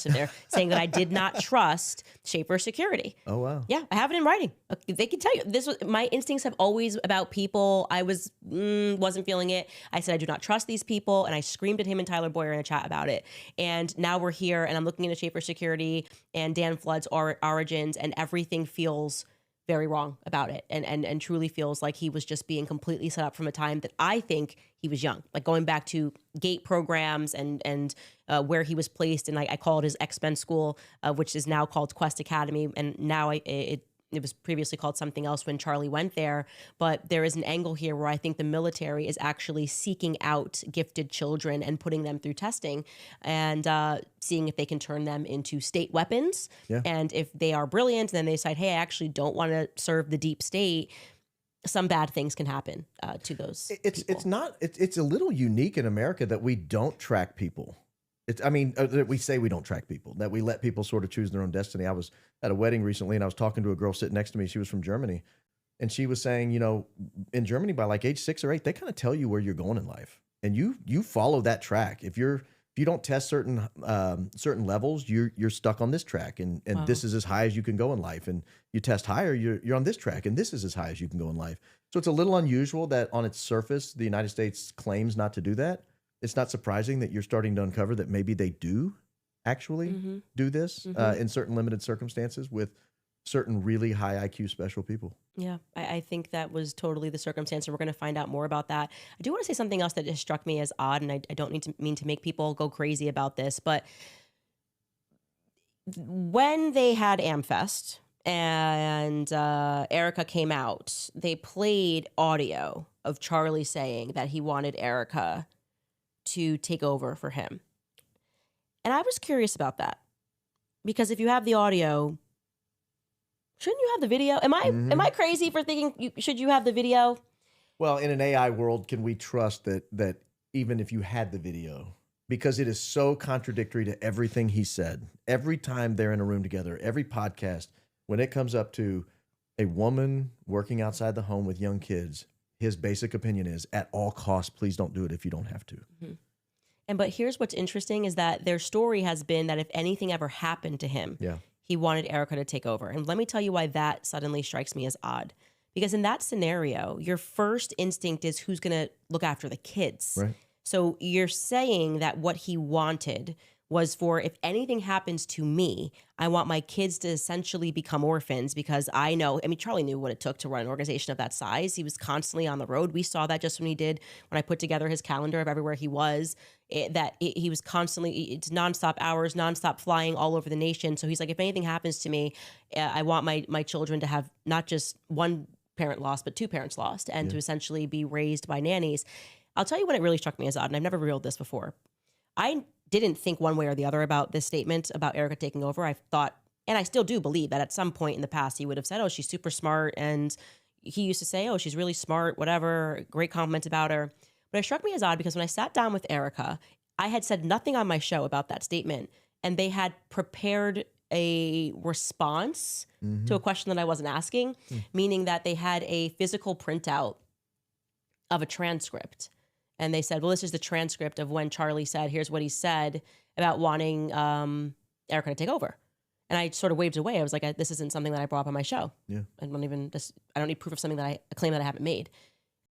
in there saying that I did not trust Schaefer Security. Oh, wow. Yeah, I have it in writing. They can tell you this was my instincts have always about people. I wasn't feeling it. I said I do not trust these people, and I screamed at him and Tyler Boyer in a chat about it. And now we're here, and I'm looking into Schaefer Security and Dan Flood's origins, and everything feels very wrong about it, and truly feels like he was just being completely set up from a time that I think he was young, like going back to GATE programs and where he was placed. And I call it his X-Men school, which is now called Quest Academy. And now it was previously called something else when Charlie went there. But there is an angle here where I think the military is actually seeking out gifted children and putting them through testing and seeing if they can turn them into state weapons. Yeah. And if they are brilliant, then they decide, hey, I actually don't want to serve the deep state. Some bad things can happen to those people. It's a little unique in America that we don't track people. We say we don't track people, that we let people sort of choose their own destiny. I was at a wedding recently and I was talking to a girl sitting next to me. She was from Germany. And she was saying, in Germany by like age 6 or 8, they kind of tell you where you're going in life. And you follow that track. If you don't test certain levels, you're stuck on this track, and wow. This is as high as you can go in life. And you test higher, you're on this track, and this is as high as you can go in life. So it's a little unusual that on its surface, the United States claims not to do that. It's not surprising that you're starting to uncover that maybe they do actually do this in certain limited circumstances with certain really high IQ special people. Yeah, I think that was totally the circumstance, and we're going to find out more about that. I do want to say something else that just struck me as odd, and I don't mean to make people go crazy about this, but when they had AmFest and Erica came out, they played audio of Charlie saying that he wanted Erica to take over for him. And I was curious about that, because if you have the audio, shouldn't you have the video? Am I crazy for thinking should you have the video? Well, in an AI world, can we trust that even if you had the video, because it is so contradictory to everything he said, every time they're in a room together, every podcast, when it comes up to a woman working outside the home with young kids, his basic opinion is, at all costs, please don't do it if you don't have to. But here's what's interesting is that their story has been that if anything ever happened to him, he wanted Erica to take over. And let me tell you why that suddenly strikes me as odd. Because in that scenario, your first instinct is who's going to look after the kids. Right. So you're saying that what he wanted was for, if anything happens to me, I want my kids to essentially become orphans, because Charlie knew what it took to run an organization of that size. He was constantly on the road. We saw that just when I put together his calendar of everywhere he was, he was constantly, it's nonstop hours, nonstop flying all over the nation. So he's like, if anything happens to me, I want my children to have not just one parent lost, but two parents lost, and to essentially be raised by nannies. I'll tell you when it really struck me as odd, and I've never revealed this before. I didn't think one way or the other about this statement about Erica taking over. I thought, and I still do believe, that at some point in the past he would have said, oh, she's super smart. And he used to say, oh, she's really smart, whatever, great compliments about her. But it struck me as odd because when I sat down with Erica, I had said nothing on my show about that statement. And they had prepared a response to a question that I wasn't asking, meaning that they had a physical printout of a transcript. And they said, well, this is the transcript of when Charlie said, here's what he said about wanting Erica to take over. And I sort of waved away. I was like, this isn't something that I brought up on my show. Yeah. I don't need proof of something a claim that I haven't made.